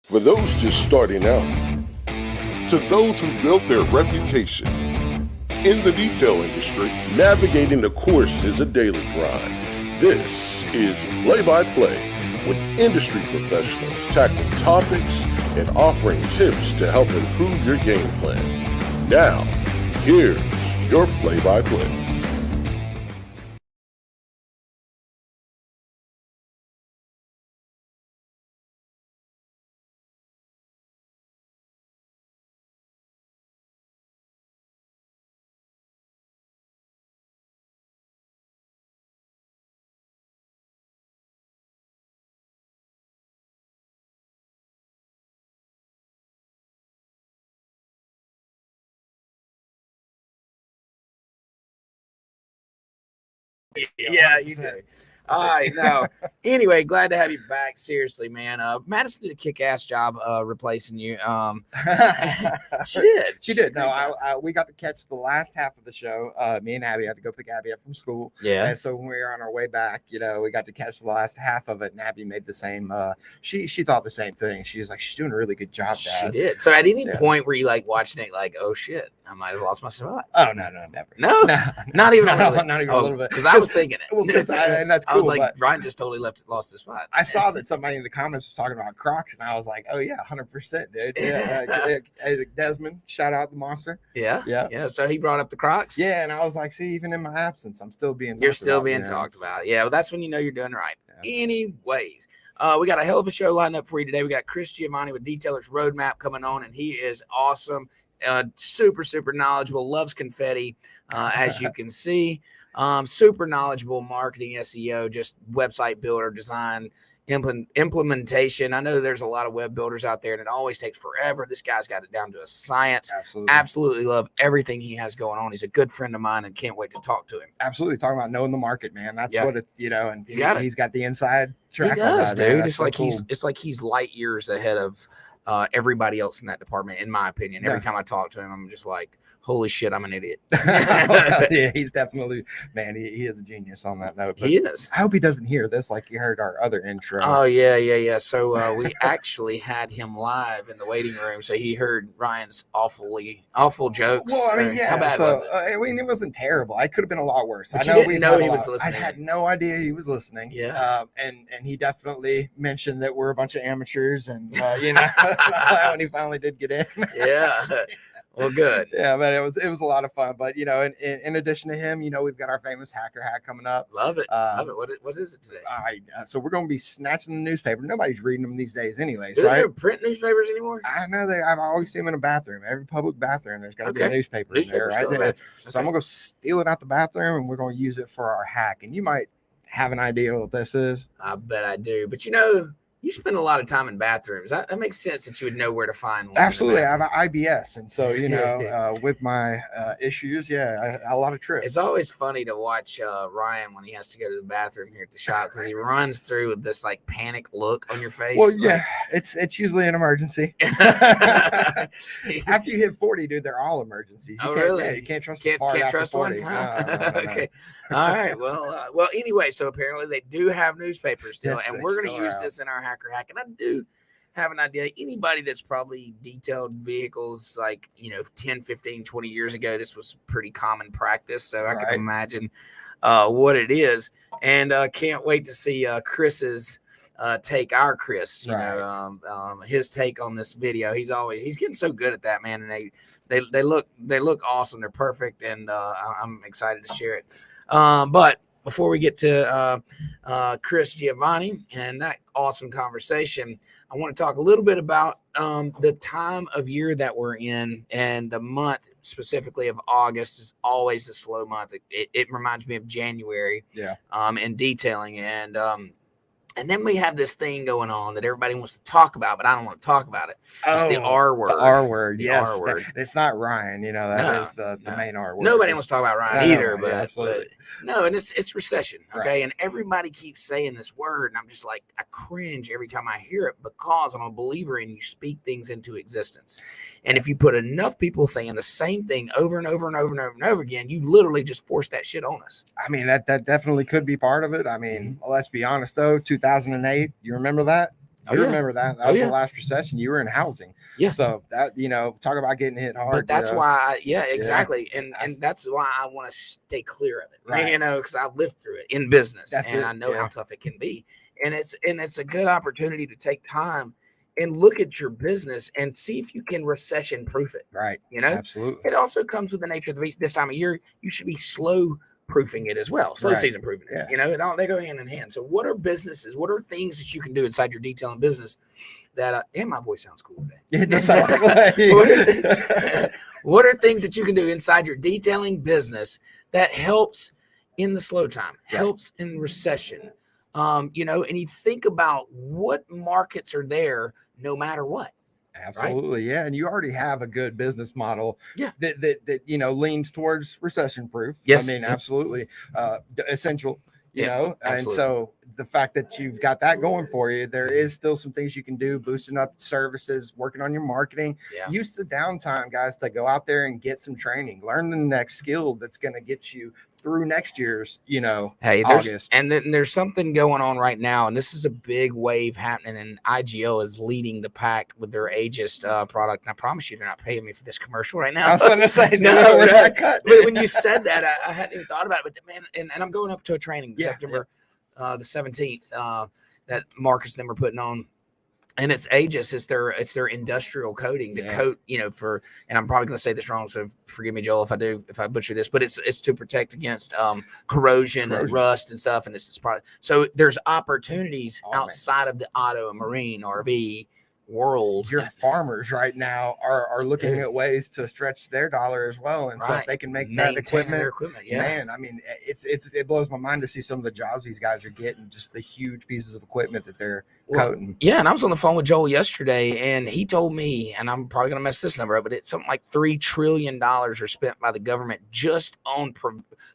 For those just starting out, to those who built their reputation. In the detail industry, navigating the course is a daily grind. This is Play-by-Play, with industry professionals tackling topics and offering tips to help improve your game plan. Now, here's your play-by-play. Yeah, you do. All right, now, anyway, glad to have you back. Seriously, man. Madison did a kick-ass job replacing you. She did. She did. No, we got to catch the last half of the show. Me and Abby had to go pick Abby up from school. Yeah. And so when we were on our way back, we got to catch the last half of it. And Abby made the same. She thought the same thing. She was like, she's doing a really good job, Dad. She did. So at any point were you like watching it, like, oh shit, I might have lost my spot? Oh no, never. No, not even a little bit. Not even a little bit. Because I was thinking it. Well, and that's cool. I was like, Ryan just totally lost his spot. I saw that somebody in the comments was talking about Crocs, and I was like, oh yeah, 100%, dude. Yeah, Desmond, shout out the monster. Yeah. So he brought up the Crocs. Yeah, and I was like, see, even in my absence, I'm still being. You're still being talked about. Yeah, well, that's when you know you're doing it right. Yeah. Anyways, we got a hell of a show lined up for you today. We got Chris Giovanni with Detailer's Roadmap coming on, and he is awesome. Super knowledgeable, loves confetti, as you can see. Super knowledgeable marketing, SEO, just website builder, design, implementation. I know there's a lot of web builders out there and it always takes forever. This guy's got it down to a science. Absolutely love everything he has going on. He's a good friend of mine and can't wait to talk to him. Absolutely. Talking about knowing the market, man. That's what it, and he's got the inside track. He does, dude. It's like it's like he's light years ahead of everybody else in that department, in my opinion. Every time I talk to him, I'm just like, holy shit, I'm an idiot. Yeah, he's definitely, man, he is a genius on that note. He is. I hope he doesn't hear this like you heard our other intro. Oh, yeah. So we actually had him live in the waiting room, so he heard Ryan's awful jokes. Well, I mean, yeah. How bad was it? I mean, it wasn't terrible. I could have been a lot worse. But I didn't know he was listening. I had no idea he was listening. Yeah. And he definitely mentioned that we're a bunch of amateurs, and when he finally did get in. Yeah. Well, good. Yeah, but it was a lot of fun. But in addition to him, we've got our famous hacker hack coming up. Love it. Love it. What is it today? All right. So we're going to be snatching the newspaper. Nobody's reading them these days, anyways. Do they print newspapers anymore? I know I've always seen them in a bathroom. Every public bathroom, there's got to be a newspaper in there, right? So I'm gonna go steal it out the bathroom, and we're going to use it for our hack. And you might have an idea what this is. I bet I do. But you spend a lot of time in bathrooms. That makes sense that you would know where to find one. Absolutely. I have an IBS. And so, with my issues, a lot of trips. It's always funny to watch Ryan when he has to go to the bathroom here at the shop because he runs through with this like panic look on your face. Well, yeah, it's usually an emergency. After you hit 40, dude, they're all emergencies. Really? Yeah, you can't trust can't trust 40. One? No. Okay. All right. Well, anyway, so apparently they do have newspapers still, and we're going to use this in our hacker hack. And I do have an idea. Anybody that's probably detailed vehicles like, 10, 15, 20 years ago, this was pretty common practice. So I can imagine what it is. And can't wait to see Chris's take, his take on this video. He's getting so good at that, man. And they look awesome. They're perfect. And I'm excited to share it. But before we get to Chris Giovanni and that awesome conversation, I want to talk a little bit about the time of year that we're in, and the month specifically of August is always a slow month. It reminds me of January. In detailing, and then we have this thing going on that everybody wants to talk about, but I don't want to talk about it. It's the R word. The R word, yes. R word. It's not Ryan, that is the main R word. Nobody wants to talk about Ryan either, but absolutely. And it's recession, okay? Right. And everybody keeps saying this word, and I'm just like, I cringe every time I hear it because I'm a believer in you speak things into existence. And if you put enough people saying the same thing over and over and over and over and over again, you literally just force that shit on us. I mean, that definitely could be part of it. I mean, let's be honest, though, 2008, you remember that? You remember that? That was the last recession. You were in housing. Yeah. So that, talk about getting hit hard. But that's why, exactly. And that's why I want to stay clear of it, right? Because I've lived through it in business I know how tough it can be. And it's a good opportunity to take time and look at your business and see if you can recession proof it. Right. Absolutely. It also comes with the nature of the beast. This time of year, you should be slow proofing it as well. Slow season proofing it. They go hand in hand. So what are businesses? What are things that you can do inside your detailing business that and my voice sounds cool today. It does sound like what are things that you can do inside your detailing business that helps in the slow time, helps in recession? And you think about what markets are there no matter what. Absolutely. Right? Yeah. And you already have a good business model that leans towards recession proof. Yes. I mean, absolutely. Essential, absolutely. And so the fact that you've got that going for you, there is still some things you can do, boosting up services, working on your marketing. Use the downtime, guys, to go out there and get some training, learn the next skill that's going to get you through next year's, August. And then there's something going on right now, and this is a big wave happening, and IGO is leading the pack with their Aegis product. And I promise you, they're not paying me for this commercial right now. I was going to say, but when you said that, I hadn't even thought about it. But man, and I'm going up to a training September the 17th that Marcus and them are putting on. And it's Aegis, it's their industrial coating to coat, and I'm probably going to say this wrong, so forgive me, Joel, if I butcher this, but it's to protect against corrosion and rust and stuff. And it's this product. So there's opportunities outside of the auto and marine RV world. Your farmers right now are looking at ways to stretch their dollar as well, and so if they can make that equipment, man, I mean, it blows my mind to see some of the jobs these guys are getting, just the huge pieces of equipment that they're coating. Yeah, and I was on the phone with Joel yesterday, and he told me, and I'm probably gonna mess this number up, but it's something like $3 trillion are spent by the government just on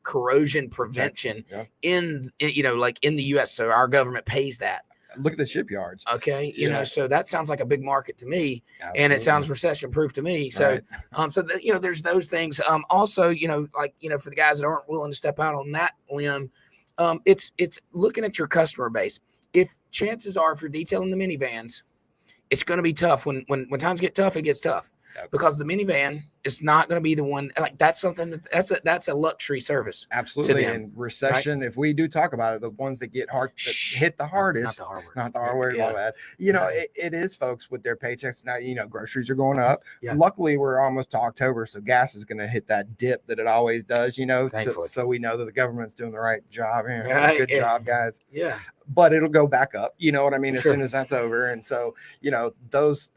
corrosion prevention in the U.S. So our government pays that. Look at the shipyards. Okay. So that sounds like a big market to me. Absolutely. And it sounds recession proof to me. So, there's those things. Also, for the guys that aren't willing to step out on that limb, it's looking at your customer base. If chances are, if you're detailing the minivans, it's going to be tough when times get tough, it gets tough because the minivan is not going to be the one. Like that's something that's a luxury service. Absolutely. And recession, if we do talk about it, the ones that get hit the hardest, not the hard word, all that. It is folks with their paychecks now. Groceries are going up. Luckily, we're almost to October, so gas is going to hit that dip that it always does. So we know that the government's doing the right job here. Good job, guys. Yeah. But it'll go back up. You know what I mean? As soon as that's over, and so those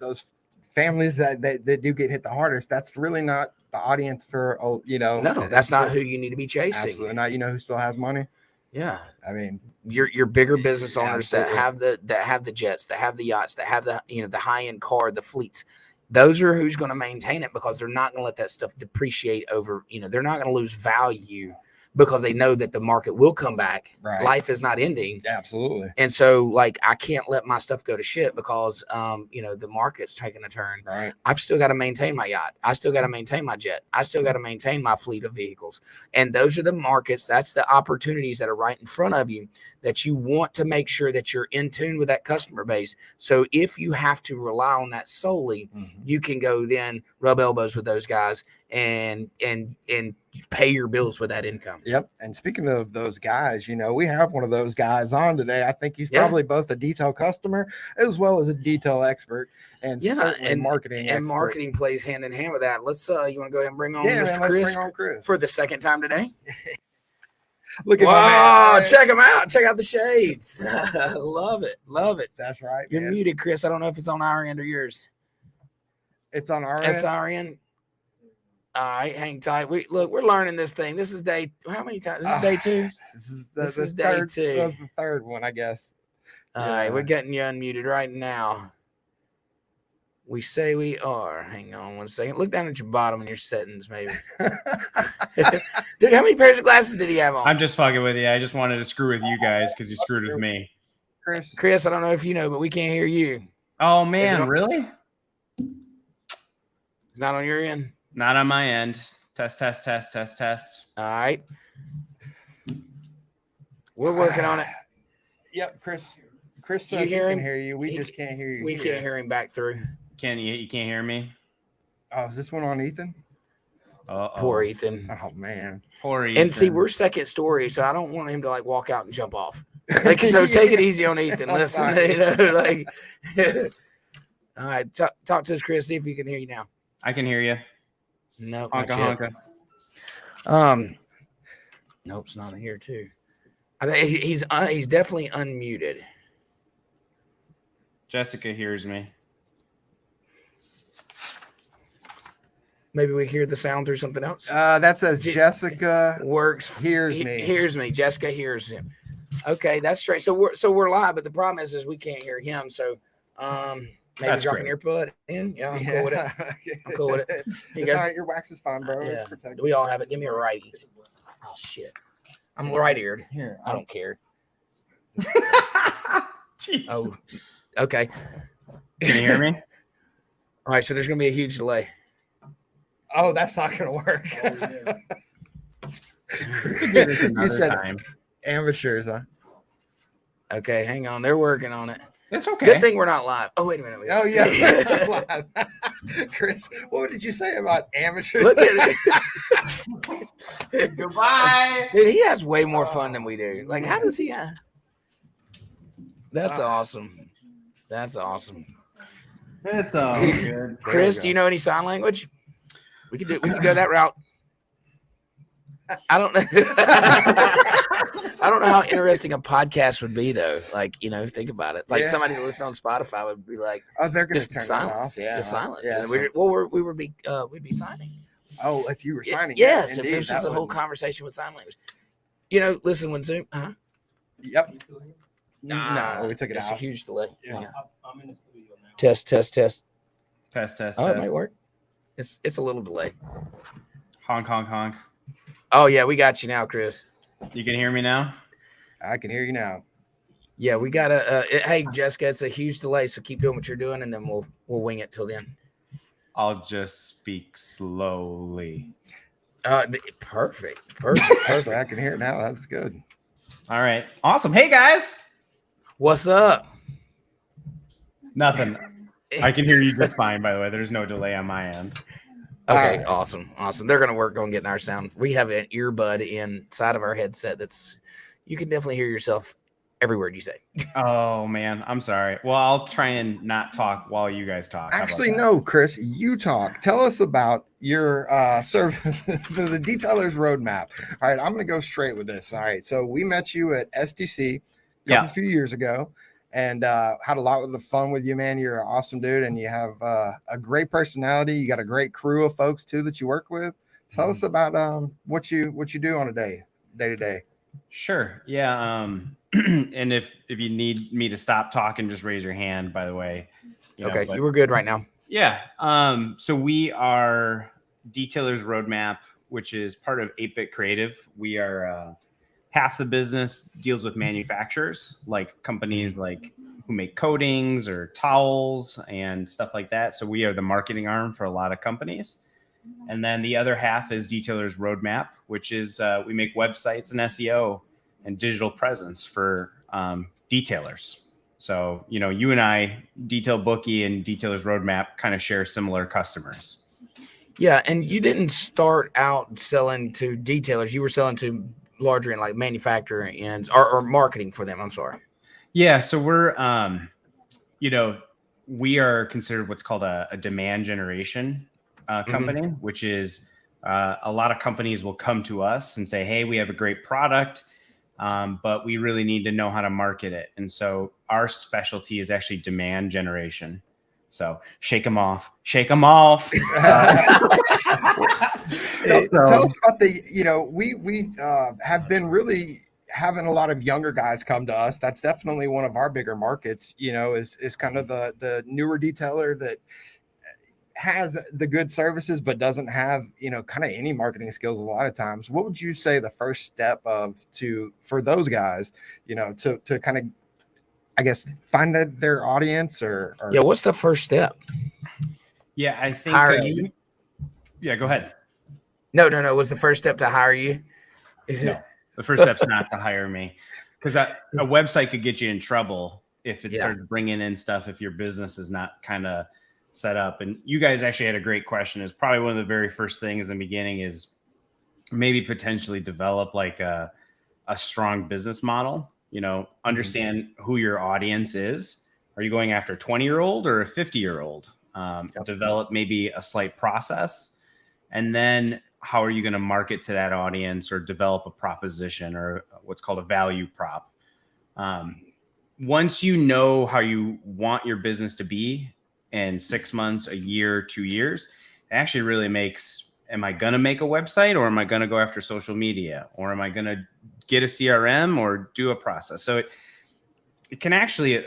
families that do get hit the hardest, that's really not the audience for no, that's not who you need to be chasing. Absolutely not. Who still has money? Yeah, I mean your bigger business owners that have the jets, that have the yachts, that have the the high end car, the fleets. Those are who's going to maintain it because they're not going to let that stuff depreciate over. They're not going to lose value because they know that the market will come back. Right. Life is not ending. Absolutely. And so I can't let my stuff go to shit because, the market's taking a turn. Right. I've still got to maintain my yacht. I still got to maintain my jet. I still got to maintain my fleet of vehicles. And those are the markets. That's the opportunities that are right in front of you that you want to make sure that you're in tune with that customer base. So if you have to rely on that solely, you can go then rub elbows with those guys and pay your bills with that income. Yep. And speaking of those guys, we have one of those guys on today. I think he's probably both a detail customer as well as a detail expert and marketing. And marketing plays hand in hand with that. Let's you want to go ahead and bring on Mr. Chris for the second time today? Look at check him out. Check out the shades. Love it. That's right. You're muted, Chris. I don't know if it's on our end or yours. It's on our end. It's our end. All right, hang tight. We're learning this thing. This is day. How many times? This is day 2. This is day 2. The third one, I guess. All right, we're getting you unmuted right now. We say we are. Hang on 1 second. Look down at your bottom in your settings, maybe. Dude, how many pairs of glasses did he have on? I'm just fucking with you. I just wanted to screw with you guys because you screwed with me. Chris, I don't know if you know, but we can't hear you. Oh man, really? It's not on your end. Not on my end. Test. All right. We're working on it. Yep, Chris Chris says he can hear you. We just can't hear you. We can't hear him back through. You can't hear me? Oh, is this one on Ethan? Poor Ethan. Oh man. Poor Ethan. And see, we're second story, so I don't want him to like walk out and jump off. Like, so take it easy on Ethan. Listen, like. All right, talk to us, Chris. See if we can hear you now. I can hear you. No, honka. Nope, it's not in here too. He's definitely unmuted. Jessica hears me. Maybe we hear the sound through something else. That says Jessica hears me. Hears me. Jessica hears him. Okay, that's straight. So we're live, but the problem is we can't hear him. So maybe drop an earbud in. Yeah, I'm cool with it. I'm cool with it. It's all right. Your wax is fine, bro. Yeah. We all have it. Give me a righty. Oh shit. I'm right-eared. Here, I don't care. Oh, okay. Can you hear me? All right, so there's gonna be a huge delay. Oh, that's not gonna work. You said time. Amateurs, huh? Okay, hang on. They're working on it. It's okay. Good thing we're not live. Oh, wait a minute. Oh, yeah. Chris, what did you say about amateurs? Look at it. Goodbye. Dude, he has way more fun than we do. Like, how does he have? That's awesome. That's awesome. It's all good. Chris, do you know any sign language? We could go that route. I don't know. I don't know how interesting a podcast would be, though. Like, think about it. Like somebody that listens on Spotify would be like, "Oh, they're going to just turn silence, it off." Yeah, just silence. Yeah, we'd be signing. Oh, if you were signing, yes. Indeed, if there's just a whole conversation with sign language. Listen when Zoom. Yep. No, we took it out. It's a huge delay. Yeah. I'm in the studio now. Test. Test. Oh, it might work. It's a little delay. Honk, honk, honk. Oh yeah, we got you now, Chris. You can hear me now? I can hear you now. Yeah, we gotta. Hey, Jessica, it's a huge delay, so keep doing what you're doing, and then we'll wing it till then. I'll just speak slowly. Perfect. Actually, I can hear it now. That's good. All right. Awesome. Hey guys. What's up? Nothing. I can hear you just fine, by the way. There's no delay on my end. Okay, awesome. They're gonna work on getting our sound. We have an earbud inside of our headset you can definitely hear yourself every word you say. Oh man, I'm sorry. Well, I'll try and not talk while you guys talk. Actually, no, Chris, you talk. Tell us about your service, the Detailers Roadmap. All right, I'm gonna go straight with this. All right, so we met you at SDC a few years ago. And had a lot of fun with you, man. You're an awesome dude, and you have a great personality. You got a great crew of folks too that you work with. Tell us about what you do on a day to day. Sure. Yeah. And if you need me to stop talking, just raise your hand. By the way. You were good right now. Yeah. So we are Detailers Roadmap, which is part of 8-Bit Creative. We are. Half the business deals with manufacturers, like companies like who make coatings or towels and stuff like that. So we are the marketing arm for a lot of companies. And then the other half is Detailers Roadmap, which is we make websites and SEO and digital presence for detailers. So, you and I, Detail Bookie and Detailers Roadmap kind of share similar customers. Yeah. And you didn't start out selling to detailers. You were selling to larger and like manufacturing ends or marketing for them. I'm sorry. Yeah. So we're, we are considered what's called a demand generation company, which is a lot of companies will come to us and say, hey, we have a great product, but we really need to know how to market it. And so our specialty is actually demand generation. So shake them off. Tell us about we have been really having a lot of younger guys come to us. That's definitely one of our bigger markets, is kind of the newer detailer that has the good services, but doesn't have, kind of any marketing skills a lot of times. What would you say the first step for those guys, to kind of, I guess, find their audience or what's the first step? Yeah, I think hire you. Yeah, go ahead. No. Was the first step to hire you? No, the first step's not to hire me, because a website could get you in trouble if it starts bringing in stuff, if your business is not kind of set up. And you guys actually had a great question. Is probably one of the very first things in the beginning is maybe potentially develop like a strong business model, understand who your audience is. Are you going after a 20-year-old or a 50-year-old? Develop maybe a slight process. And then how are you going to market to that audience or develop a proposition or what's called a value prop? Once you know how you want your business to be in 6 months, a year, 2 years, it actually really makes, am I going to make a website or am I going to go after social media or am I going to get a CRM or do a process? So it can actually,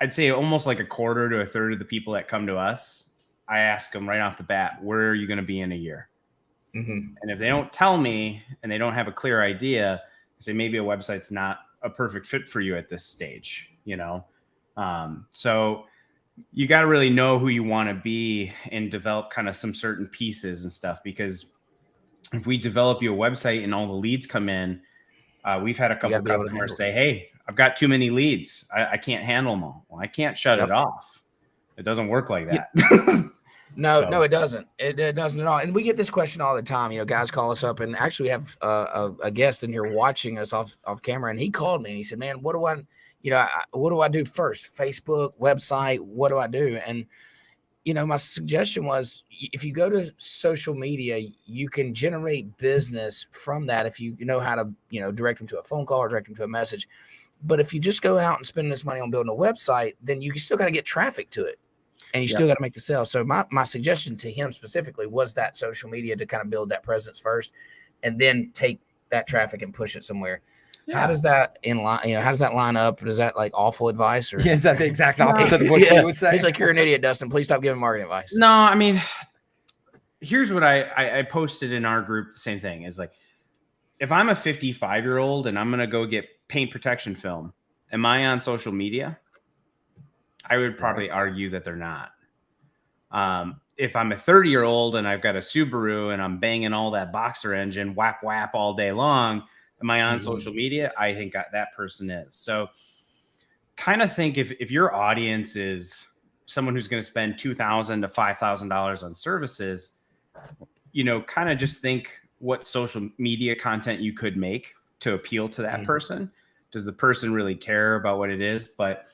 I'd say almost like a quarter to a third of the people that come to us, I ask them right off the bat, where are you going to be in a year? And if they don't tell me and they don't have a clear idea, I say maybe a website's not a perfect fit for you at this stage, so you got to really know who you want to be and develop kind of some certain pieces and stuff, because if we develop you a website and all the leads come in, we've had a couple of customers say, hey, I've got too many leads. I can't handle them all. Well, I can't shut it off. It doesn't work like that. No, it doesn't. It doesn't at all. And we get this question all the time. Guys call us up, and actually we have a guest in here watching us off camera, and he called me and he said, man, what do I do first? Facebook, website, what do I do? And, my suggestion was, if you go to social media, you can generate business from that if you know how to, direct them to a phone call or direct them to a message. But if you just go out and spend this money on building a website, then you still got to get traffic to it. And you still got to make the sale. So my suggestion to him specifically was that social media to kind of build that presence first, and then take that traffic and push it somewhere. Yeah. How does that how does that line up? Is that like awful advice? Or is that the exact opposite of what you would say? He's like, you're an idiot, Dustin. Please stop giving marketing advice. No, I mean, here's what I posted in our group. The same thing is like, if I'm a 55-year-old and I'm going to go get paint protection film, am I on social media? I would probably argue that they're not. If I'm a 30-year-old and I've got a Subaru and I'm banging all that boxer engine, whap, whap all day long, am I on social media? I think that person is. So kind of think if your audience is someone who's going to spend $2,000 to $5,000 on services, kind of just think what social media content you could make to appeal to that person. Does the person really care about what it is? But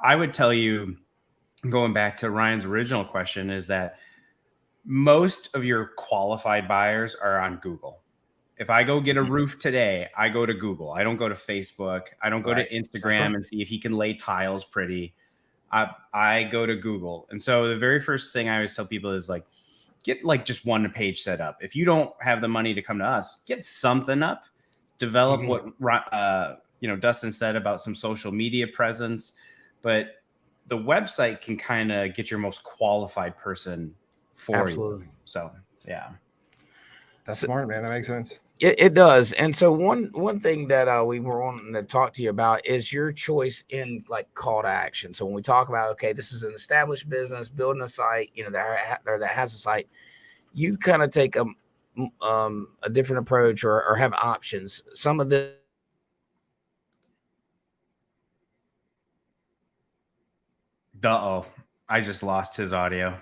I would tell you, going back to Ryan's original question, is that most of your qualified buyers are on Google. If I go get a roof today, I go to Google. I don't go to Facebook. I don't go to Instagram and see if he can lay tiles pretty. I go to Google. And so the very first thing I always tell people is like, get like just one page set up. If you don't have the money to come to us, get something up, develop what Dustin said about some social media presence. But the website can kind of get your most qualified person for you. So, yeah. That's smart, man. That makes sense. It does. And so one thing that we were wanting to talk to you about is your choice in like call to action. So when we talk about, okay, this is an established business, building a site, that has a site, you kind of take a different approach or have options. Some of the Uh-oh, I just lost his audio.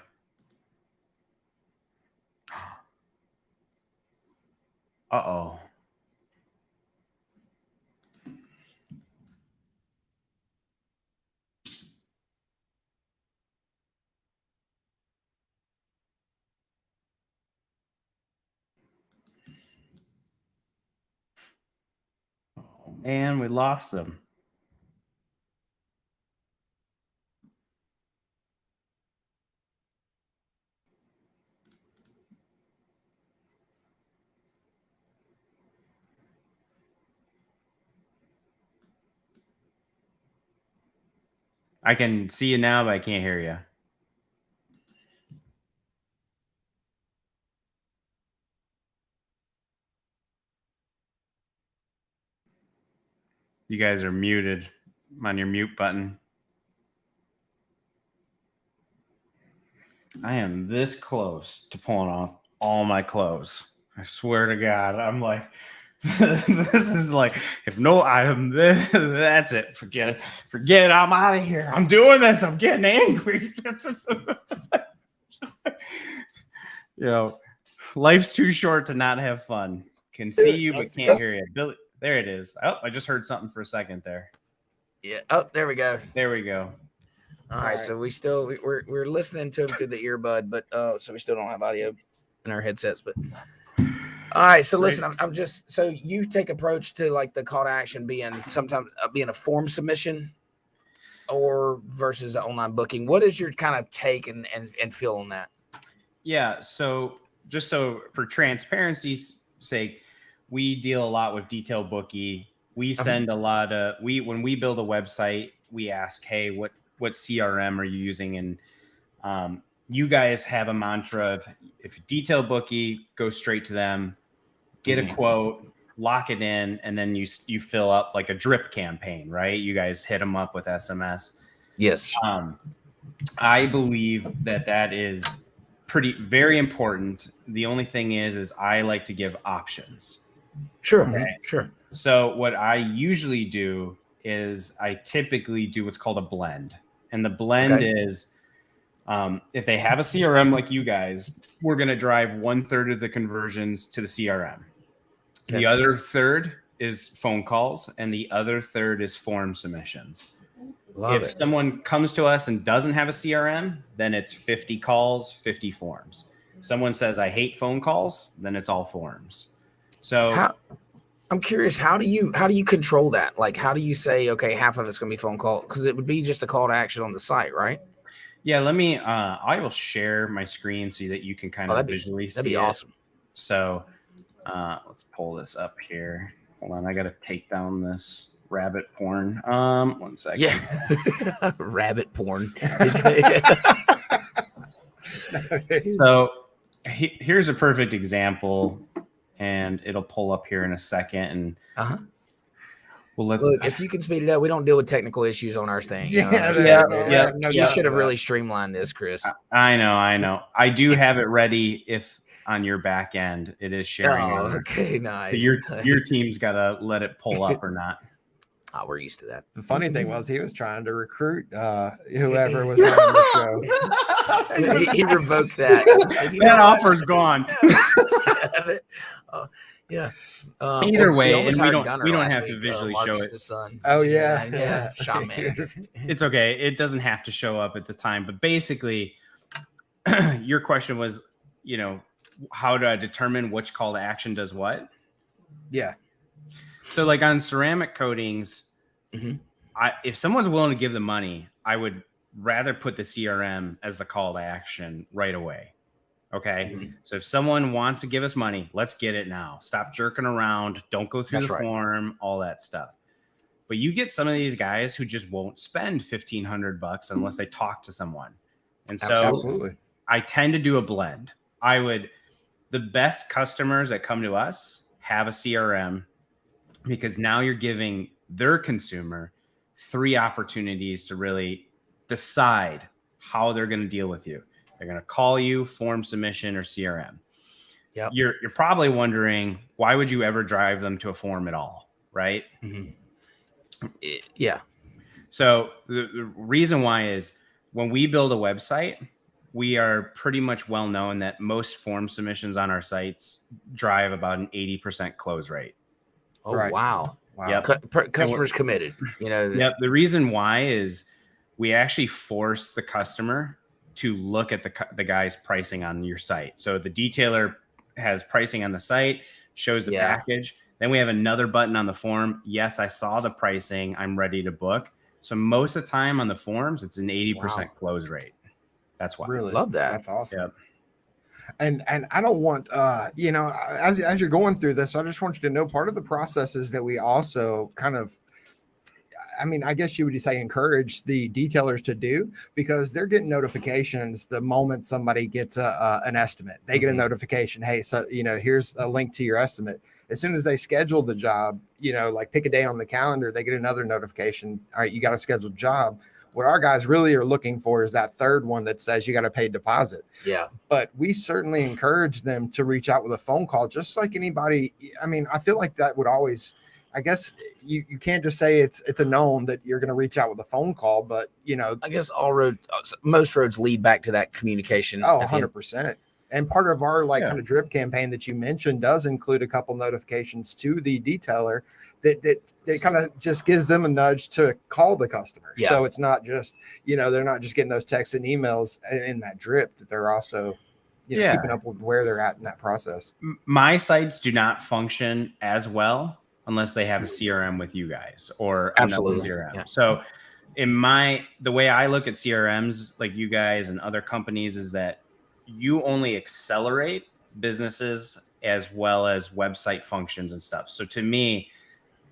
Uh-oh. Oh, man, we lost them. I can see you now, but I can't hear you. You guys are muted on your mute button. I am this close to pulling off all my clothes. I swear to God, I'm like This is like, if no item, that's it. Forget it. Forget it. I'm out of here. I'm doing this. I'm getting angry. Life's too short to not have fun. Can see you, but can't hear you. Billy, there it is. Oh, I just heard something for a second there. Yeah. Oh, there we go. There we go. All right. So we're listening to him through the earbud, but so we still don't have audio in our headsets. But all right. So listen, I'm just so you take approach to like the call to action being sometimes being a form submission or versus the online booking. What is your kind of take and feel on that? Yeah. So just so for transparency's sake, we deal a lot with Detail Bookie. We send a lot of when we build a website, we ask, hey, what CRM are you using? And you guys have a mantra of if you Detail Bookie, go straight to them, get a quote, lock it in, and then you fill up like a drip campaign, right? You guys hit them up with SMS. Yes. I believe that is very important. The only thing is I like to give options. Sure. Okay. Sure. So what I usually do is I typically do what's called a blend. And the blend is if they have a CRM like you guys, we're going to drive 1/3 of the conversions to the CRM. Okay. The other third is phone calls, and the other third is form submissions. If someone comes to us and doesn't have a CRM, then it's 50 calls, 50 forms. Someone says, I hate phone calls, then it's all forms. So I'm curious, how do you control that? Like, how do you say, okay, half of it's going to be phone call? Because it would be just a call to action on the site, right? Yeah, let me, I will share my screen so that you can kind of visually see it. That'd be awesome. So let's pull this up here. Hold on, I got to take down this rabbit porn. 1 second. Yeah. Rabbit porn. So here's a perfect example, and it'll pull up here in a second. And look, if you can speed it up, we don't deal with technical issues on our thing. You should have really streamlined this, Chris. I know. I do have it ready if on your back end it is sharing. Oh, okay, nice. Your team's got to let it pull up or not. Oh, we're used to that. The funny thing was he was trying to recruit whoever was on the show. he revoked that. That offer's gone. Yeah. Either way, and we don't have to visually show it. Oh yeah. Shop manager. It's okay. It doesn't have to show up at the time. But basically, your question was, how do I determine which call to action does what? Yeah. So like on ceramic coatings, if someone's willing to give the money, I would rather put the CRM as the call to action right away. Okay. So if someone wants to give us money, let's get it now. Stop jerking around. Don't go through the form, all that stuff. But you get some of these guys who just won't spend $1,500 unless they talk to someone. And so I tend to do a blend. The best customers that come to us have a CRM, because now you're giving their consumer 3 opportunities to really decide how they're going to deal with you. They're going to call you, form submission, or CRM. Yep. You're probably wondering, why would you ever drive them to a form at all, right? Yeah. So the reason why is when we build a website, we are pretty much well known that most form submissions on our sites drive about an 80% close rate. Oh, wow. Yep. Customers committed. Yep. The reason why is we actually force the customer to look at the guy's pricing on your site. So the detailer has pricing on the site, shows the package. Then we have another button on the form. Yes, I saw the pricing. I'm ready to book. So most of the time on the forms, it's an 80% close rate. That's why. Really love that. That's awesome. Yep. And I don't want, as you're going through this, I just want you to know part of the process is that we also kind of, I guess you would say encourage the detailers to do, because they're getting notifications the moment somebody gets an estimate. They get a notification. Hey, so, here's a link to your estimate. as soon as they schedule the job, like pick a day on the calendar, they get another notification. All right, you got a scheduled job. What our guys really are looking for is that third one that says you got to pay deposit. Yeah. But we certainly encourage them to reach out with a phone call, just like anybody. I mean, I feel like that would always, I guess you can't just say it's a known that you're going to reach out with a phone call, but I guess most roads lead back to that communication. Oh, 100%. And part of our kind of drip campaign that you mentioned does include a couple notifications to the detailer that kind of just gives them a nudge to call the customer. Yeah. So it's not just, they're not just getting those texts and emails in that drip, that they're also, keeping up with where they're at in that process. My sites do not function as well unless they have a CRM with you guys or absolutely CRM. Yeah. So the way I look at CRMs, like you guys and other companies, is that you only accelerate businesses as well as website functions and stuff. So to me,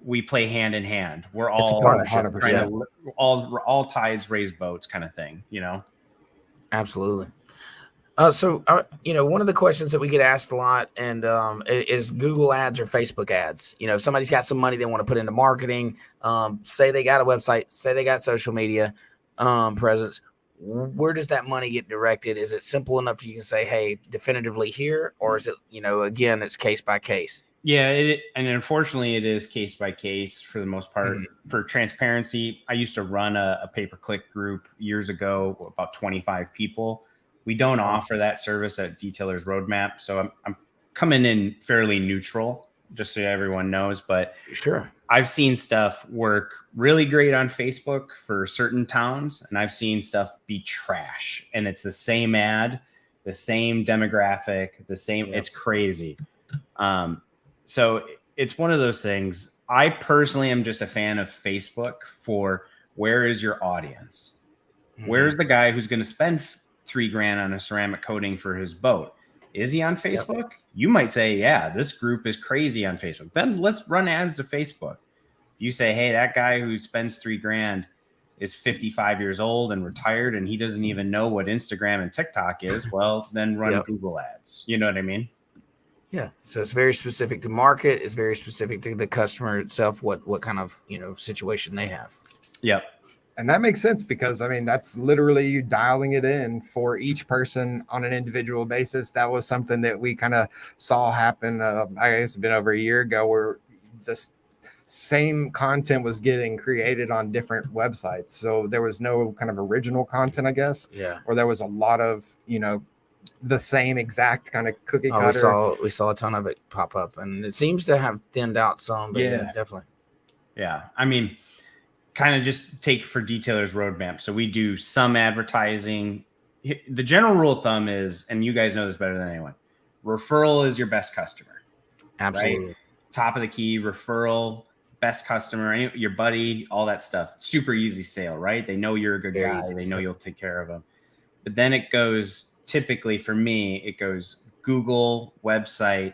we play hand in hand. We're all 100%. all tides raise boats kind of thing, Absolutely. So one of the questions that we get asked a lot and is Google ads or Facebook ads. If somebody's got some money they want to put into marketing, say they got a website, say they got social media presence. Where does that money get directed? Is it simple enough that you can say, hey, definitively here? Or is it, again, it's case by case? Yeah. And unfortunately, it is case by case for the most part. Mm-hmm. For transparency, I used to run a pay-per-click group years ago, about 25 people. We don't offer that service at Detailer's Roadmap. So I'm coming in fairly neutral, just so everyone knows. But sure, I've seen stuff work really great on Facebook for certain towns, and I've seen stuff be trash. And it's the same ad, the same demographic, the same. Yep. It's crazy. So it's one of those things. I personally am just a fan of Facebook for where is your audience? Mm-hmm. Where's the guy who's going to spend $3,000 on a ceramic coating for his boat? Is he on Facebook? Yep. You might say, yeah, this group is crazy on Facebook. Then let's run ads to Facebook. You say, hey, that guy who spends $3,000 is 55 years old and retired, and he doesn't even know what Instagram and TikTok is. Well, then run Google ads. You know what I mean? Yeah. So it's very specific to market. It's very specific to the customer itself, what kind of, situation they have. Yep. And that makes sense because, I mean, that's literally you dialing it in for each person on an individual basis. That was something that we kind of saw happen, I guess it's been over a year ago, where this same content was getting created on different websites. So there was no kind of original content, I guess. Yeah. Or there was a lot of, the same exact kind of cookie cutter. We saw a ton of it pop up, and it seems to have thinned out some, but yeah, definitely. Yeah. I mean, kind of just take for Detailer's Roadmap. So we do some advertising. The general rule of thumb is, and you guys know this better than anyone, referral is your best customer. Absolutely. Right? Top of the key, referral, best customer, your buddy, all that stuff. Super easy sale, right? They know you're a good guy. They know you'll take care of them. But then it goes, typically for me, it goes Google, website,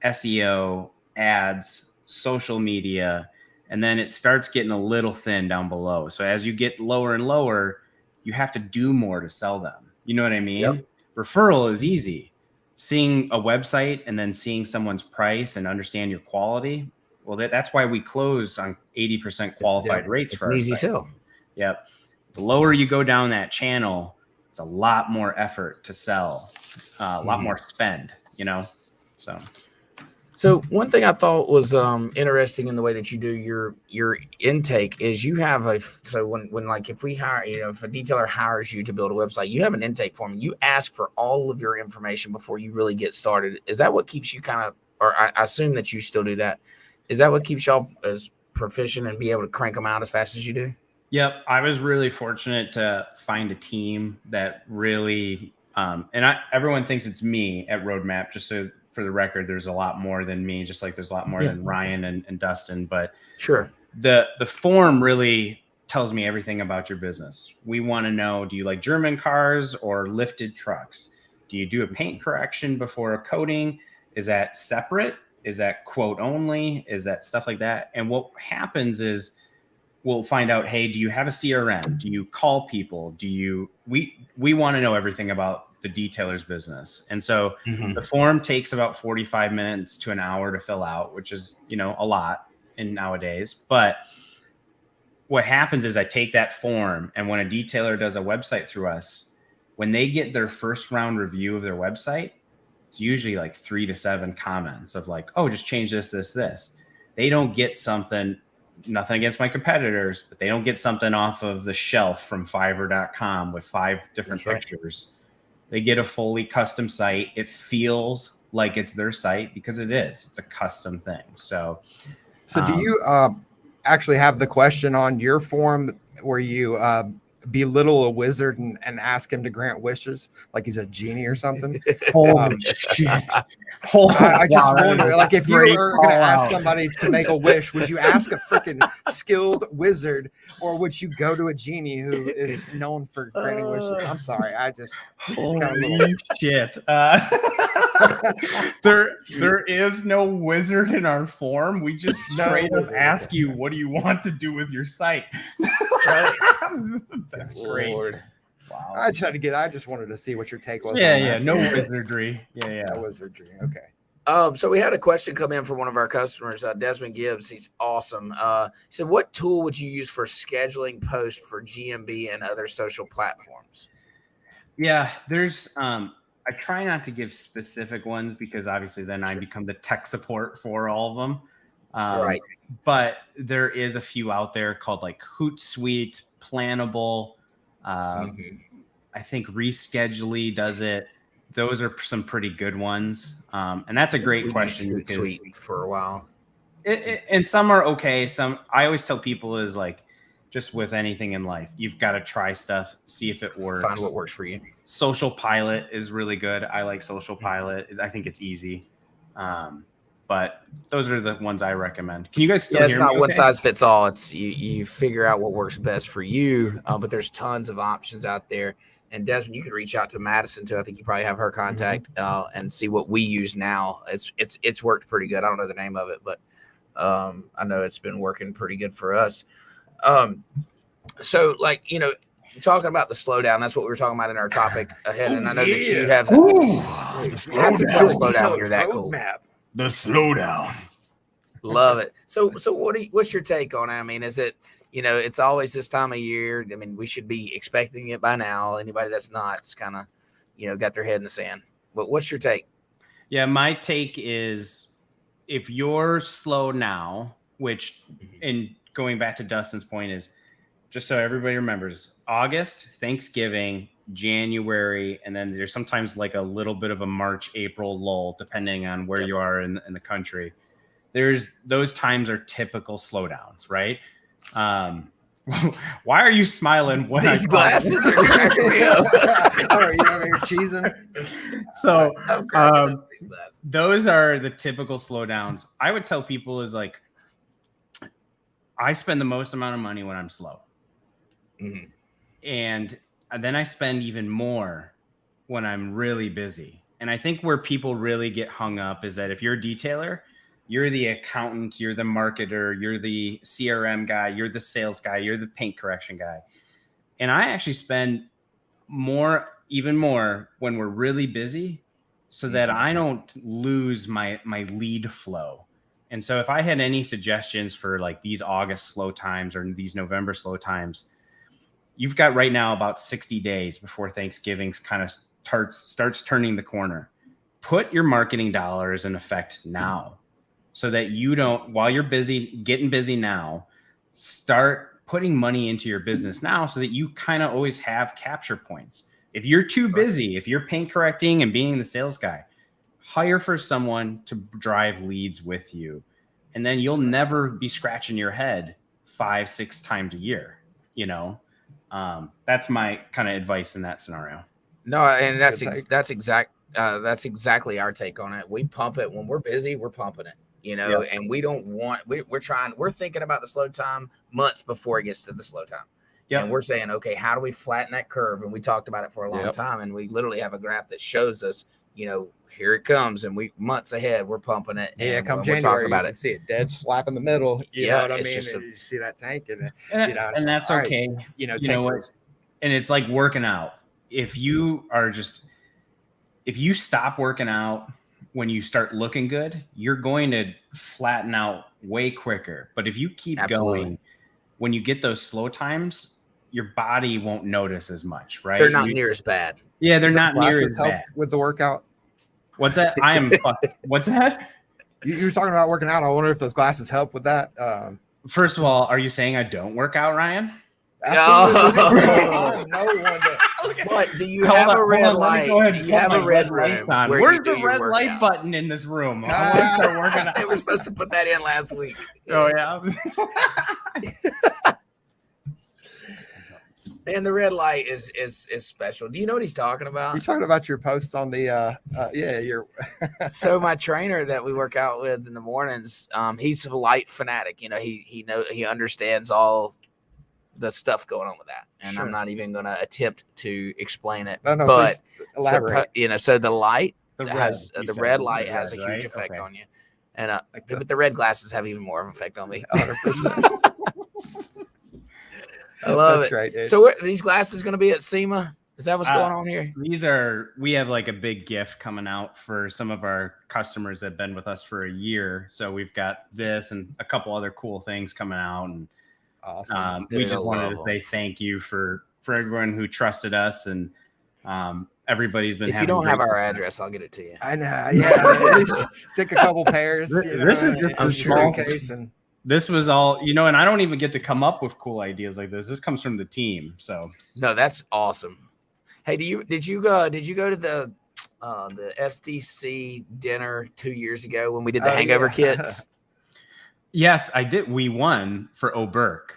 SEO, ads, social media, and then it starts getting a little thin down below. So as you get lower and lower, you have to do more to sell them. You know what I mean? Yep. Referral is easy. Seeing a website and then seeing someone's price and understand your quality. Well, that's why we close on 80% qualified rates for an easy sell. Yep. The lower you go down that channel, it's a lot more effort to sell, a lot more spend, So one thing I thought was interesting in the way that you do your intake is you have when like if we hire, if a detailer hires you to build a website, you have an intake form and you ask for all of your information before you really get started. Is that what keeps you kind of, or I assume that you still do that? Is that what keeps y'all as proficient and be able to crank them out as fast as you do? Yep. I was really fortunate to find a team that really, everyone thinks it's me at Roadmap, just so for the record, there's a lot more than me, just like there's a lot more than Ryan and Dustin, but sure. The form really tells me everything about your business. We want to know, do you like German cars or lifted trucks? Do you do a paint correction before a coating? Is that separate? Is that quote only? Is that stuff like that? And what happens is we'll find out, hey, do you have a CRM? Do you call people? We want to know everything about the detailer's business. And so the form takes about 45 minutes to an hour to fill out, which is, a lot in nowadays. But what happens is I take that form, and when a detailer does a website through us, when they get their first round review of their website, it's usually like 3 to 7 comments of like, oh, just change this. They don't get something, nothing against my competitors, but they don't get something off of the shelf from Fiverr.com with 5 different pictures. They get a fully custom site. It feels like it's their site because it is. It's a custom thing. So do you actually have the question on your form where you belittle a wizard and ask him to grant wishes like he's a genie or something? I just wonder, like, if you were going to ask somebody to make a wish, would you ask a freaking skilled wizard, or would you go to a genie who is known for granting wishes? I'm sorry, I just holy shit. There is no wizard in our form. We just straight up ask you, what do you want to do with your site? That's great. Lord. Wow. I just wanted to see what your take was. No wizardry. No wizardry. Okay. So we had a question come in from one of our customers, Desmond Gibbs. He's awesome. He said, what tool would you use for scheduling posts for GMB and other social platforms? Yeah, there's I try not to give specific ones because obviously then I become the tech support for all of them. Right. But there is a few out there called like Hootsuite, Planable. I think Reschedule does it. Those are some pretty good ones. And that's a great question because Hootsuite for a while. And some are okay. Some, I always tell people, is like, just with anything in life, you've got to try stuff, see if it works. Find what works for you. Social Pilot is really good. I like Social Pilot. I think it's easy. But those are the ones I recommend. Can you guys still hear me? It's not one size fits all. It's you figure out what works best for you. But there's tons of options out there. And Desmond, you could reach out to Madison too. I think you probably have her contact and see what we use now. It's worked pretty good. I don't know the name of it, but I know it's been working pretty good for us. So like, talking about the slowdown, that's what we were talking about in our topic ahead. And I know that you have slow down. You're that cool. The slowdown. Love it. So what's your take on it? I mean, is it, it's always this time of year. I mean, we should be expecting it by now. Anybody that's not, it's kind of, got their head in the sand. But what's your take? Yeah, my take is if you're slow now, which, and going back to Dustin's point, is just so everybody remembers, August, Thanksgiving, January, and then there's sometimes like a little bit of a March, April lull, depending on where you are in the country. Those times are typical slowdowns, right? Why are you smiling? When these glasses are cracking me up. Oh, you're cheesing. So those are the typical slowdowns. I would tell people is like, I spend the most amount of money when I'm slow. And then I spend even more when I'm really busy. And I think where people really get hung up is that if you're a detailer, you're the accountant, you're the marketer, you're the CRM guy, you're the sales guy, you're the paint correction guy. And I actually spend even more when we're really busy so that I don't lose my lead flow. And so if I had any suggestions for like these August slow times or these November slow times, you've got right now about 60 days before Thanksgiving kind of starts turning the corner. Put your marketing dollars in effect now so that you don't, while you're getting busy now, start putting money into your business now so that you kind of always have capture points. If you're too busy, if you're paint correcting and being the sales guy, hire for someone to drive leads with you. And then you'll never be scratching your head 5-6 times a year, That's my kind of advice in that scenario. No, and that's exactly our take on it. We pump it when we're busy. We're pumping it, and we don't want. We're thinking about the slow time months before it gets to the slow time. Yeah, and we're saying, okay, how do we flatten that curve? And we talked about it for a long time, and we literally have a graph that shows us, here it comes, and we months ahead we're pumping it. Yeah, come January, about you can see it dead slap in the middle. You know what I mean? You see that tank, and that's okay. Right, and it's like working out. If you are just if you stop working out when you start looking good, you're going to flatten out way quicker. But if you keep going, when you get those slow times, your body won't notice as much, right? They're not near as bad. Yeah, they're not near as bad. With the workout. What's that? What's that? You were talking about working out. I wonder if those glasses help with that. First of all, are you saying I don't work out, Ryan? Absolutely. No wonder. What do you have a red light? Do you have a red room? Where's the red light button in this room? I want to start working out. They were supposed to put that in last week. Oh yeah. And the red light is special. Do you know what he's talking about? You're talking about your posts on the your So my trainer that we work out with in the mornings, he's a light fanatic. You know, he understands all the stuff going on with that, and I'm not even going to attempt to explain it. No, but elaborate. So the light the red light has a huge effect on you, and but the red glasses have even more of an effect on me. 100%. I love That's it. Great, dude. So are these glasses going to be at SEMA? Is that what's going on here? We have like a big gift coming out for some of our customers that have been with us for a year. So we've got this and a couple other cool things coming out. And awesome. We just wanted to say thank you for everyone who trusted us, and everybody's been. If you don't have our address, I'll get it to you. I know. Yeah, at least stick a couple pairs. This is just a small case, and this was all, and I don't even get to come up with cool ideas like this. This comes from the team. So no, that's awesome. Hey, did you go to the SDC dinner 2 years ago when we did the hangover kits? Yes, I did. We won for O'Burke.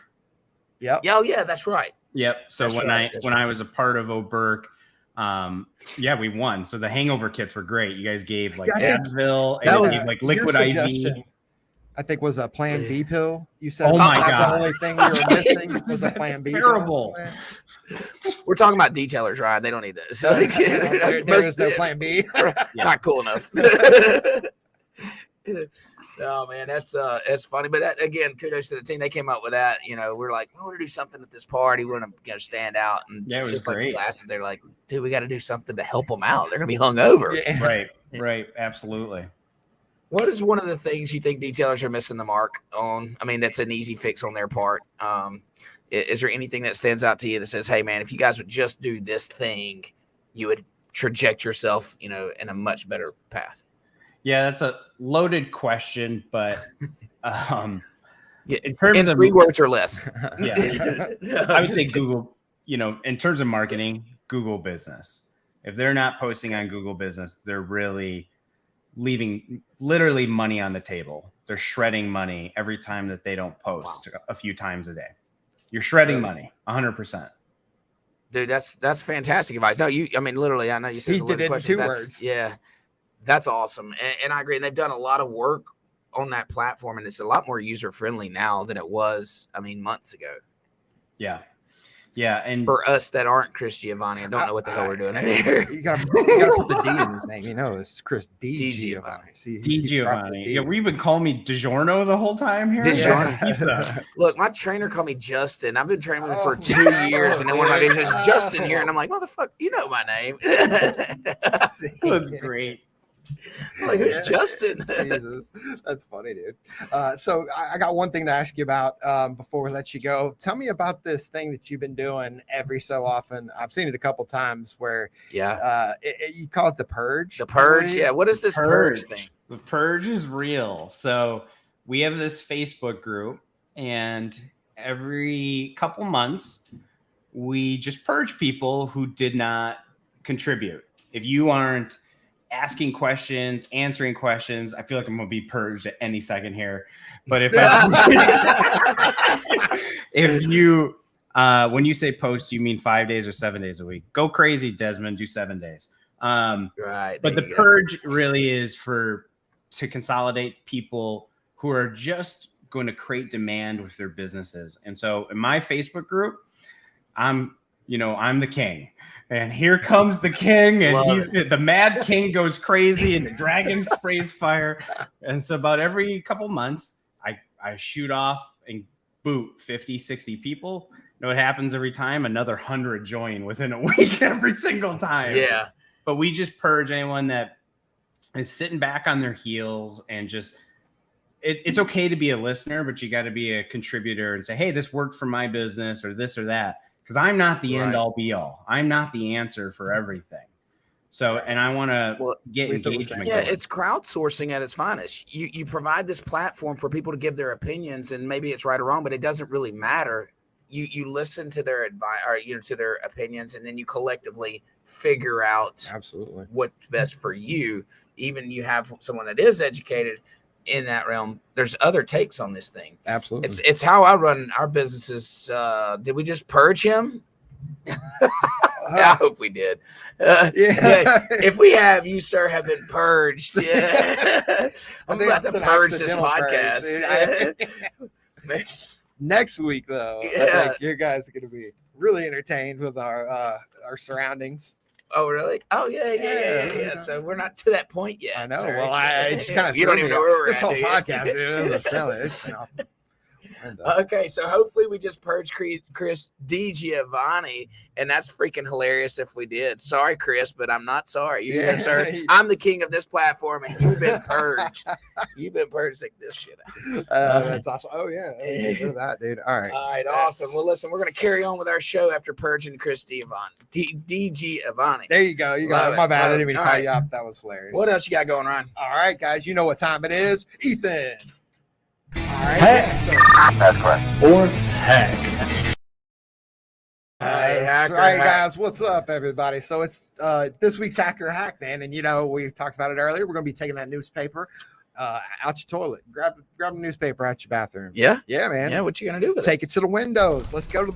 Yep. Oh yeah, that's right. Yep. So I was a part of O'Burke, we won. So the hangover kits were great. You guys gave like Advil, and you gave like liquid IV. I think was a Plan B pill. You said, "Oh my God, the only thing we were missing was a Plan B." Terrible. We're talking about detailers, Ryan. They don't need that. So there is no Plan B. Not cool enough. Oh man, that's funny. But that, again, kudos to the team. They came up with that. We're like, we want to do something at this party. We want to stand out. And it was just great. Like the glasses, they're like, dude, we got to do something to help them out. They're gonna be hungover. Yeah. Right. Absolutely. What is one of the things you think detailers are missing the mark on? I mean, that's an easy fix on their part. Is there anything that stands out to you that says, hey, man, if you guys would just do this thing, you would traject yourself, in a much better path? Yeah, that's a loaded question, but in terms of 3 words or less. Yeah. I would say Google, in terms of marketing, Google Business. If they're not posting on Google Business, they're really leaving literally money on the table. They're shredding money every time that they don't post a few times a day. You're shredding money 100%. Dude, that's fantastic advice. No, literally, I know you said he did it in 2 words. Yeah, that's awesome. And I agree. They've done a lot of work on that platform, and it's a lot more user-friendly now than it was, months ago. Yeah, and for us that aren't Chris Giovanni, I don't know what the hell we're doing here. You gotta put the D in his name. It's Chris D. Giovanni. D. Giovanni. Yeah, were you been calling me DiGiorno the whole time here? DiGiorno. Look, my trainer called me Justin. I've been training with him for 2 years, and then one of my days is Justin here, and I'm like, motherfucker, you know my name. That's great. Like, who's Justin? Jesus, that's funny, dude. So I got one thing to ask you about before we let you go. Tell me about this thing that you've been doing every so often. I've seen it a couple times where you call it the Purge. The Purge, yeah. What is this Purge thing? The Purge is real. So we have this Facebook group, and every couple months we just purge people who did not contribute. If you aren't asking questions, answering questions, I feel like I'm going to be purged at any second here. But if you, when you say post, you mean 5 days or 7 days a week. Go crazy, Desmond, do 7 days. Right. But the purge really is to consolidate people who are just going to create demand with their businesses. And so in my Facebook group, I'm the king. And here comes the king, and the mad king goes crazy, and the dragon sprays fire. And so about every couple months, I shoot off and boot 50, 60 people. You know what happens every time? Another 100 join within a week every single time. Yeah. But we just purge anyone that is sitting back on their heels and just it's okay to be a listener, but you got to be a contributor and say, hey, this worked for my business or this or that. Because I'm not the end all be all. I'm not the answer for everything. So, and I want to get engagement. Yeah, it's crowdsourcing at its finest. You provide this platform for people to give their opinions, and maybe it's right or wrong, but it doesn't really matter. You listen to their advice, or to their opinions, and then you collectively figure out absolutely what's best for you. Even you have someone that is educated in that realm. There's other takes on this thing. Absolutely, it's how I run our businesses. Did we just purge him? I hope we did. Yeah. If we have, you, sir, have been purged. Yeah. I'm about to purge this podcast. Next week, though, I think you guys are going to be really entertained with our surroundings. Oh, really? Oh, yeah. So we're not to that point yet. I know. Sorry. Well, I just kind of you don't even know where we're this at, whole podcast. Dude, okay, so hopefully we just purged Chris D. Giovanni, and that's freaking hilarious if we did. Sorry, Chris, but I'm not sorry. Sir, I'm the king of this platform, and you've been purged. You've been purged like this shit. That's awesome. Oh, yeah. For that, dude. All right, awesome. Well, listen, we're going to carry on with our show after purging Chris Giovanni. D. Giovanni. There you go. You got it. My bad. I didn't mean to call you up. That was hilarious. What else you got going, Ryan? All right, guys. You know what time it is. Ethan. All right. That's correct. Or hack. Hey, hacker, all right, guys. What's up, everybody? So it's this week's Hacker Hack, then, and we talked about it earlier. We're going to be taking that newspaper out your toilet. Grab a newspaper out your bathroom. Yeah, man. Yeah, what you gonna do with it? Take it to the windows. Let's go to.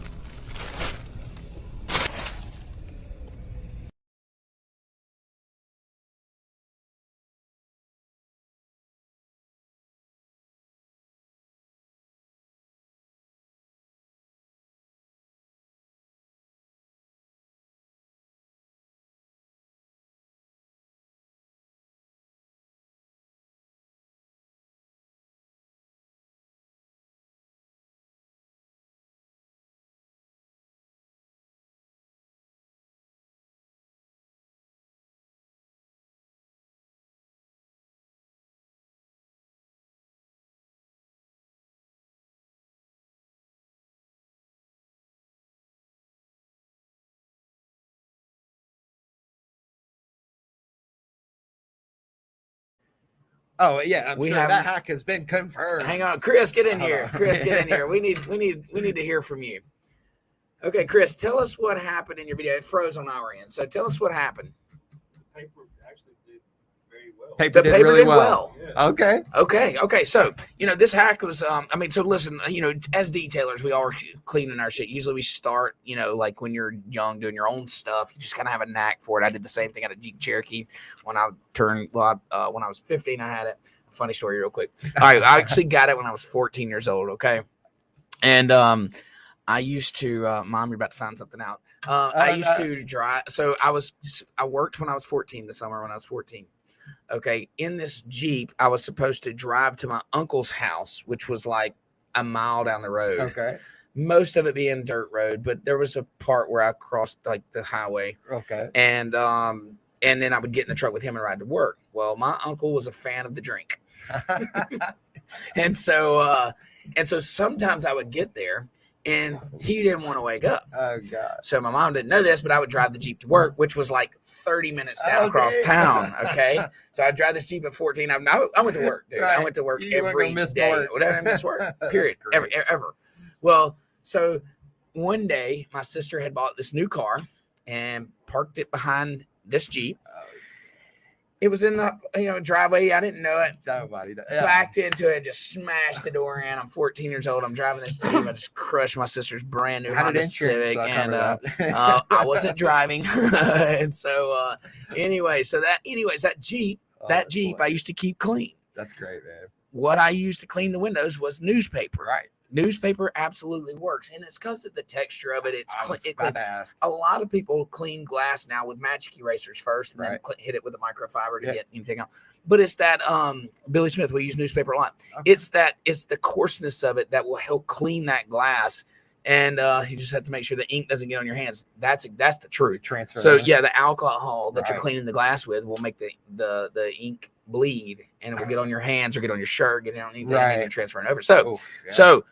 Oh yeah, I'm sure that hack has been confirmed. Hang on, Chris, get in here. Chris, get in here. We need to hear from you. Okay, Chris, tell us what happened in your video. It froze on our end, so tell us what happened. The paper actually did very well. The paper did really well. Yeah. Okay. So this hack was. So listen. As detailers, we all are cleaning our shit. Usually, we start. Like when you're young, doing your own stuff. You just kind of have a knack for it. I did the same thing at a Jeep Cherokee when I turned. When I was 15, I had it. Funny story, real quick. All right, I actually got it when I was 14 years old. Okay, and I used to. Mom, you're about to find something out. I used to drive. So I worked when I was 14. The summer when I was 14. Okay, in this Jeep, I was supposed to drive to my uncle's house, which was like a mile down the road. Okay. Most of it being dirt road, but there was a part where I crossed like the highway. Okay. And then I would get in the truck with him and ride to work. Well, my uncle was a fan of the drink. and so sometimes I would get there and he didn't want to wake up. Oh God. So my mom didn't know this, but I would drive the Jeep to work, which was like 30 minutes down across town. Okay. So I drive this Jeep at 14. I went to work, dude. Right. I went to work every day. Whatever I miss work. Period. Ever. Well, so one day my sister had bought this new car and parked it behind this Jeep. It was in the driveway. I didn't know it. Nobody. Backed into it, just smashed the door in. I'm 14 years old. I'm driving this Jeep. I just crushed my sister's brand new Honda Civic, and I wasn't driving. And so that Jeep, I used to keep clean. That's great, man. What I used to clean the windows was newspaper. Right. Newspaper absolutely works, and it's because of the texture of it. It's a lot of people clean glass now with magic erasers first, and then hit it with a microfiber to get anything out. But it's that Billy Smith. We use newspaper a lot. Okay. It's the coarseness of it that will help clean that glass And you just have to make sure the ink doesn't get on your hands. That's the truth. Transfer. So yeah, the alcohol that you're Right. cleaning the glass with will make the ink bleed, and it will get on your hands or get on your shirt, get on anything, and you're transferring over. So so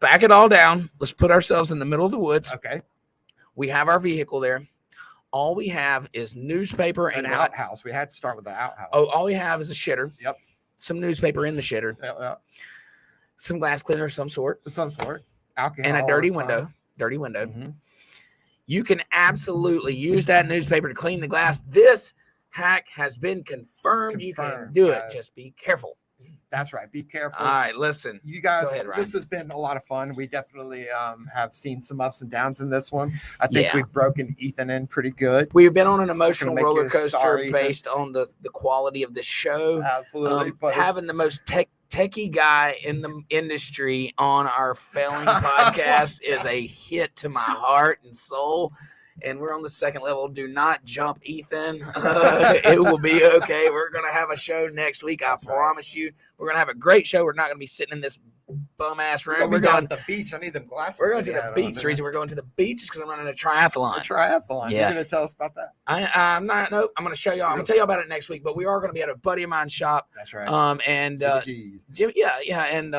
back it all down. Let's put ourselves in the middle of the woods. Okay. We have our vehicle there. All we have is newspaper and An outhouse. We had to start with the outhouse. Oh, all we have is a shitter. Yep. Some newspaper in the shitter. Some glass cleaner of some sort. Alcohol. And a dirty window. Dirty window. Mm-hmm. You can absolutely use that newspaper to clean the glass. This hack has been confirmed. You can do it. Just be careful. That's right. Be careful. All right, listen. You guys, ahead, this has been a lot of fun. We definitely have seen some ups and downs in this one. I think we've broken Ethan in pretty good. We've been on an emotional roller coaster based on the quality of the show. Absolutely. But having the most techie guy in the industry on our failing podcast is a hit to my heart and soul. And we're on the second level. Do not jump, Ethan. It will be okay. We're going to have a show next week. I promise you. We're going to have a great show. We're not going to be sitting in this bum ass room. We're going to the beach. I need them glasses. We're going to the beach. The reason we're going to the beach is because I'm running a triathlon. Yeah. You're going to tell us about that? I'm not. No, I'm going to show y'all. I'm going to tell you about it next week. But we are going to be at a buddy of mine's shop. That's right. And Jim, and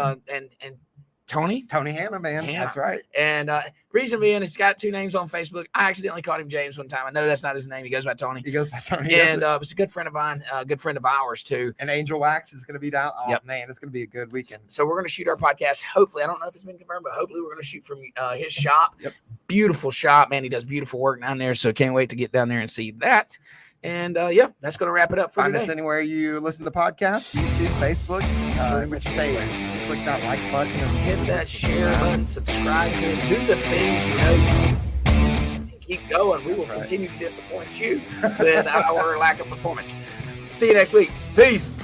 Tony Hanna, man. Hanna. That's right. And reason being, he's got 2 names on Facebook. I accidentally called him James one time. I know that's not his name. He goes by Tony. And it's a good friend of mine, a good friend of ours too. And Angel Wax is going to be down. Oh man, it's going to be a good weekend. So we're going to shoot our podcast. Hopefully, I don't know if it's been confirmed, but hopefully we're going to shoot from his shop. Yep. Beautiful shop, man. He does beautiful work down there. So can't wait to get down there and see that. And that's going to wrap it up for Find today. us anywhere you listen to podcasts, YouTube, Facebook. Click that like button. Hit that share button. Subscribe to us. Do the things you know. And keep going. We will continue to disappoint you with our lack of performance. See you next week. Peace.